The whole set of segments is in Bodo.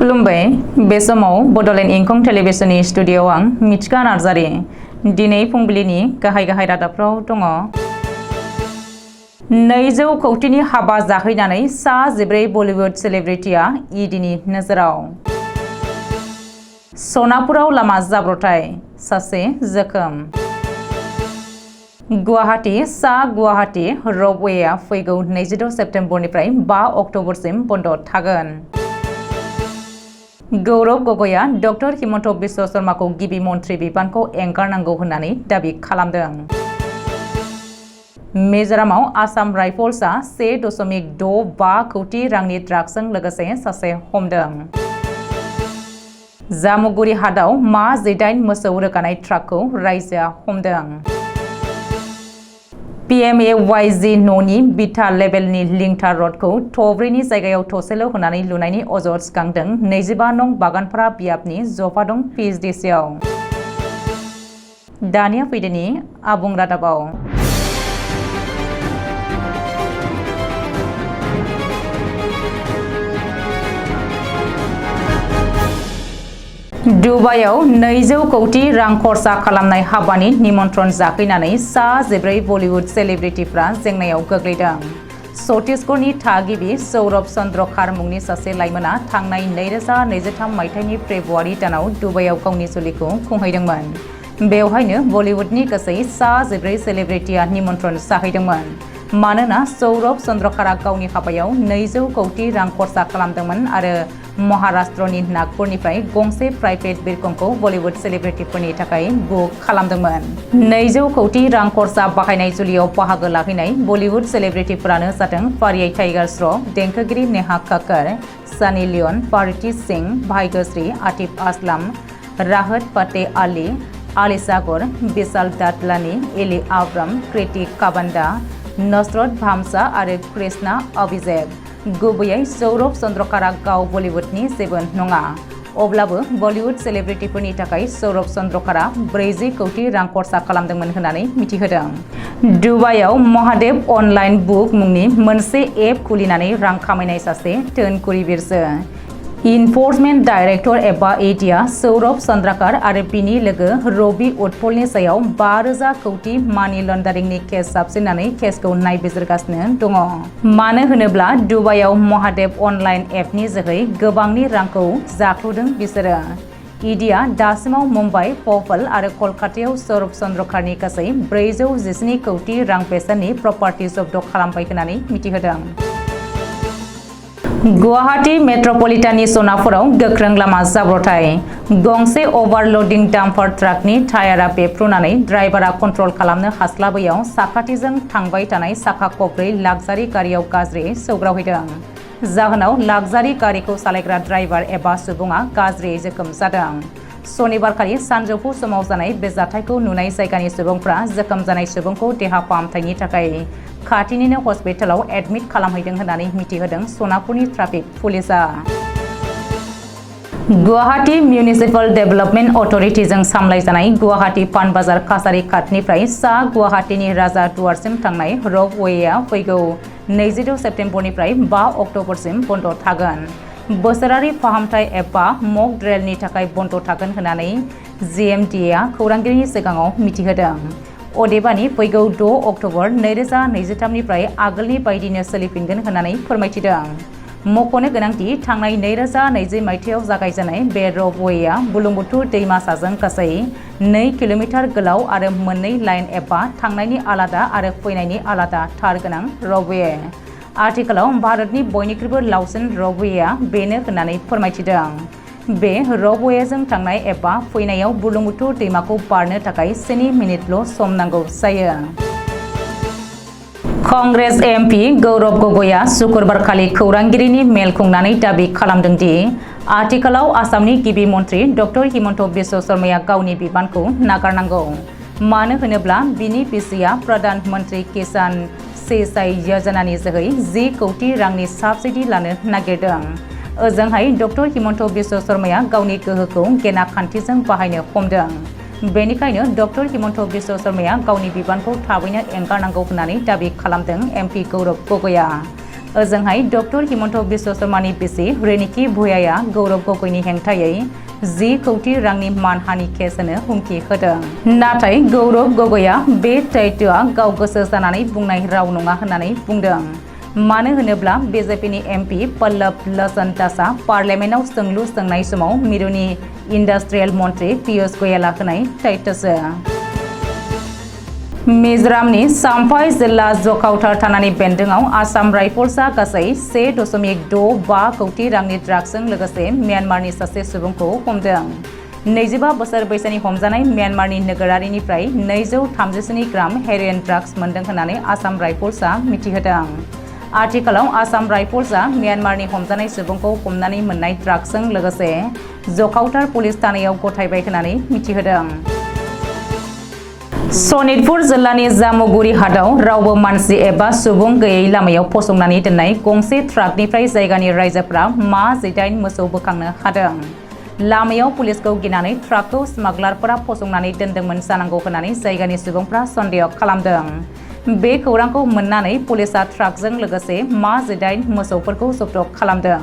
खुलुमबाय बे समाव बडलेण्ड इंखं टेलिभिजननि स्टुडियोआव आं मिथिका नार्जारि दिनै फुंबिलिनि गाहाय रादाबफ्राव दङ। 200 कौटिनि हाबा जाहैनानै सा 14 बलिउड सेलिब्रिटिया ईडीनि नोजोराव। सनापुराव लामा जाब्रबथाय सासे जोखोम। गुवाहाटी सा गुवाहाटी रपवेआ फैगौ 26 सेप्तेम्बरनिफ्राय 5 अक्ट'बरसिम बन्द थागोन। गौरव गगैआ डक्टर हिमन्त बिश्व शर्माखौ गिबि मन्त्रि बिबानखौ एंगारनांगौ होननानै दाबि खालामदों। मिजोरामाव आसाम राइफल्सआ 1.65 कौटि रांनि ड्राग्सजों लोगोसे सासे हमदों। जामुगुरि हाटआव मा 18 मोसौ रोगानाय ट्राकखौ रायजोआ हमदों। PMAYG न'नि बिथा लेभेलनि लिंथार रडखौ थब्रैनि जायगायाव थसेल' होनानै लुनायनि अजद सिखांदों 25 नं बागानफारा बियाबनि जफादं PHDCआव। दानिया फैदोनि आबुं रादाबाव। दुबाइआव 200 कौटि रां खरसा खालामनाय हाबानि निमन्त्रण जाहैनानै सा 14 बलिउड सेलिब्रिटिफ्रा जेंनायाव गोग्लैदों। छत्तीसगढ़नि थागिबि सौरभ चन्द्रकार मुंनि सासे लाइमोना थांनाय 2023 मायथाइनि फेब्रुआरि दानाव दुबाइआव गावनि जुलिखौ खुंहैदोंमोन। बेवहायनो बलिउडनि गासै सा 14 सेलिब्रिटिया निमन्त्रण जाहैदोंमोन। मानोना सौरभ चन्द्रकारा गावनि हाबायाव 200 कौटि रां खरसा खालामदोंमोन आरो महाराष्ट्रनि नागपुरनिफ्राय गंसे प्राइभेट बिरखंखौ बलिउड सेलिब्रिटिफोरनि थाखाय बुक खालामदोंमोन। 200 कौटि रां खरसा बाहायनाय जुलियाव बाहागो लाहैनाय बलिउड सेलिब्रिटिफोरानो जादों फारियै टाइगार श्रफ, देंखोगिरि नेहा कक्कर, सनी लियन, पार्वती सिंह, भाग्यश्री, आतिफ असलम, राहत फतेह अली, आलिशा गौर, विशाल दादलानी, एली आब्राम, कृति काबंदा, नुसरत भामसा आरो कृष्णा अभिषेक। गुबैयै सौरभ चन्द्रकारा गाव बलिउडनि जेबो नङा। अब्लाबो बलिउड सेलिब्रिटिफोरनि थाखाय सौरभ चन्द्रकारा 40 कौटि रां खरसा खालामदोंमोन होननानै मिथिहोदों। दुबाइआव महादेव अनलाइन बुक मुंनि मोनसे एप खुलिनानै रां खामायनाय सासे धोनकुरि बिरसो। इनफर्समेन्ट डाइरेक्टर एबा ईडीआ सौरभ चन्द्रकार आरो बिनि लोगो रबि उटफलनि सायाव 5000 कौटि मानि लन्डारिंनि केस जाबसिननानै केसखौ नायबिजिरगासिनो दङ। मानो होनोब्ला दुबाइआव महादेव अनलाइन एपनि जोहै गोबांनि रांखौ जाख्ल'दों बिसोरो। ईडीआ दासिमाव मुम्बाइ, भ'पाल आरो कलकातायाव सौरभ चन्द्रकारनि गासै 417 कौटि रां बेसेननि प्रपार्टि जब्द खालामबाय होननानै मिथिहोदों। गुवाहाटी मेट्रपलिटाननि सनापुराव गोख्रों लामा जाब्रबथाय। गंसे अभारल'डिं डाम्पार ट्राकनि टायारा बेफ्रुनानै ड्राइभारा कन्ट्रल खालामनो हास्लाबैयाव साखाथिजों थांबाय थानाय साखा खबब्रै लाक्जारि गारियाव गाज्रियै सौग्रावहैदों। जाहोनाव लाक्जारि गारिखौ सालायग्रा ड्राइभार एबा सुबुङा गाज्रियै जोखोम जादों। सनिबारखालि सानजौफु समाव जानाय बे जाथायखौ नुनाय जायगानि सुबुंफ्रा जोखोम जानाय सुबुंखौ देहा फाहामथायनि थाखाय खाथिनिनो हस्पिटालाव एडमिट खालामहैदों होननानै मिथिहोदों सनापुरनि ट्राफिक पुलिसआ। गुवाहाटी मिउनिसिपाल डेभेलपमेन्ट अथ'रिटिजों सामलायजानाय गुवाहाटी पानबाजार काछारी खाथिनिफ्राय सा गुवाहाटीनि राजा दुवारसिम थांनाय रपवेआ फैगौ 26 सेप्तेम्बरनिफ्राय 5 अक्ट'बरसिम बन्द थागोन। बोसोरारि फाहामथाय एबा मक ड्रिलनि थाखाय बन्द थागोन होननानै GMDA खौरांगिरिनि सिगाङाव मिथिहोदों। अदेबानि फैगौ 6 अक्ट'बर 2023 निफ्राय आगोलनि बायदिनो सोलिफिनगोन होननानै फोरमायथिदों। मख'नो गोनांदि थांनाय 2020 मायथाइयाव जागायजेननाय बे रपवेआ बुरलुंबुथुर दैमा साजों गासै 2 किल'मिटार गोलाव आरो मोननै लाइन एबा थांनायनि आलादा आरो फैनायनि आलादा थार गोनां रपवे। आथिखालाव भारतनि बयनिख्रुइबो लावसिन रपवेआ बेनो होननानै फोरमायथिदों। बे रपवेजों थांनाय एबा फैनायाव बुरलुंबुथुर दैमाखौ बारनो थाखाय 7 मिनिटल' सम नांगौ जायो। कंग्रेस MP गौरव गगैआ शुक्रबारखालि खौरांगिरिनि मेल खुंनानै दाबि खालामदों दि आथिखालाव आसामनि गिबि मन्त्रि डक्टर हिमन्त बिश्व शर्माया गावनि बिबानखौ नागारनांगौ। मानो होनोब्ला बिनि बिसिया प्रधान मन्त्रि किसान सिंचाई योजनानि जोहै 10 कौटि रांनि साबसिडि लानो नागिरदों। ओजोंहाय डक्टर हिमन्त बिश्व शर्माया गावनि गोहोखौ गेना खान्थिजों बाहायनो हमदों। बेनिखायनो डक्टर हिमन्त बिश्व शर्माया गावनि बिबानखौ थाबैनो एंगारनांगौ होननानै दाबि खालामदों MP गौरव गगैआ। ओजोंहाय डक्टर हिमन्त बिश्व शर्मानि बिसि रेनिकी भुयाया गौरव गगैनि हेंथायै 10 कौटि रांनि मानहानि केस होनो हुमखि होदों। नाथाय गौरव गगैया बे दायित्वआ गाव गोसो जानानै बुंनाय राव नङा होननानै बुंदों। मानो होनोब्ला बीजेपीनि एमपि पल्लव लोचन दासआ पार्लियामेन्टआव सोंलु सोंनाय समाव मिरुनि इन्डास्ट्रियेल मन्त्रि पीयूष गोयलआ होनाय दायित्वसो। मिजोरामनि साम्फाइ जिल्ला जखावथार थानानि बेन्दोंआव आसाम राइफल्सआ गासै 1.65 कौटि रांनि ड्राग्सजों लोगोसे म्यानमारनि सासे सुबुंखौ हमदों। 25 बोसोर बैसोनि हमजानाय म्यानमारनि नोगोरारिनिफ्राय 237 ग्राम हेर'इन ड्राग्स मोनदों होननानै आसाम राइफल्सआ मिथिहोदों। आथिखालाव आसाम राइफल्सआ म्यानमारनि हमजानाय सुबुंखौ हमनानै मोननाय ड्राग्सजों लोगोसे जखावथार पुलिस थानायाव गथायबाय होननानै मिथिहोदों। सनितपुर जिल्लानि जामुगुरि हाटआव रावबो मानसि एबा सुबुं गैयै लामायाव फसंनानै दोननाय गंसे ट्राकनिफ्राय जायगानि रायजोफोरा मा 8 मोसौ बोखांनो हादों। लामायाव पुलिसखौ गिनानै ट्राकखौ स्मागलारफोरा फसंनानै दोनदोंमोन जानांगौ होननानै जायगानि सुबुंफ्रा सन्देह खालामदों। बे खौरांखौ मोननानै पुलिसआ ट्राकजों लोगोसे मा 8 मोसौफोरखौ जब्द खालामदों।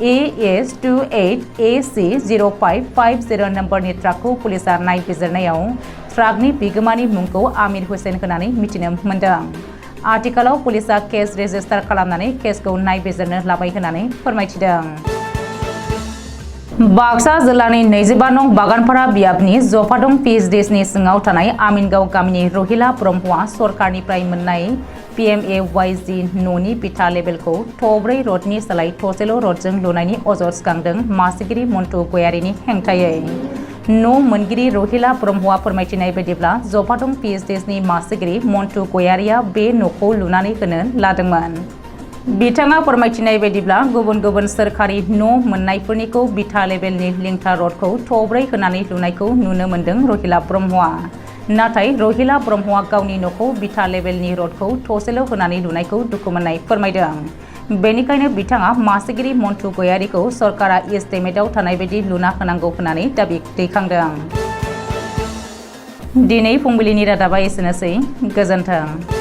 AS28 AC 0550 नम्बरनि ट्राकखौ पुलिसआ नायबिजिरनायाव ट्राकनि बिगोमानि मुंखौ आमिर हुसैन होननानै मिथिनो मोनदों। आथिखालाव पुलिसआ केस रेजिस्टार खालामनानै केसखौ नायबिजिरनो लाबाय होननानै फोरमायथिदों। बाक्सा जिल्लानि 25 नं बागानपारा बियाबनि जफादं PhDनि सिङाव थानाय आमिनगाव गामिनि रहिला ब्रह्मआ सरकारनिफ्राय मोननाय PMAYG न'नि बिथा लेबेलखौ थब्रै रडनि सोलाय थसेल' रडजों लुनायनि अजद सिखांदों मासिगिरि मन्टु गयारिनि हेंथायै। न' मोनगिरि रहिला ब्रह्मआ फोरमायथिनाय बायदिब्ला जफादं PhDनि मासिगिरि मन्टु गयारिया बे न'खौ लुनानै होनो लादोंमोन। बिथाङा फोरमायथिनाय बायदिब्ला गुबुन गुबुन सोरखारि न' मोननायफोरनिखौ बिथा लेबेलनि लिंथा रडखौ थब्रै होनानै लुनायखौ नुनो मोन्दों रहिला ब्रह्मआ। नाथाय रहिला ब्रह्मआ गावनि न'खौ बिथा लेबेलनि रडखौ थसेल' होनानै लुनायखौ दुखु मोननाय फोरमायदों। बेनिखायनो बिथाङा मासिगिरि मन्टु गयारिखौ सरकारा एस्टिमेटआव थानाय बायदि लुना होनांगौ होननानै दाबि दैखांदों। दिनै फुंबिलिनि रादाबा एसेनोसै। गोजोन्थों।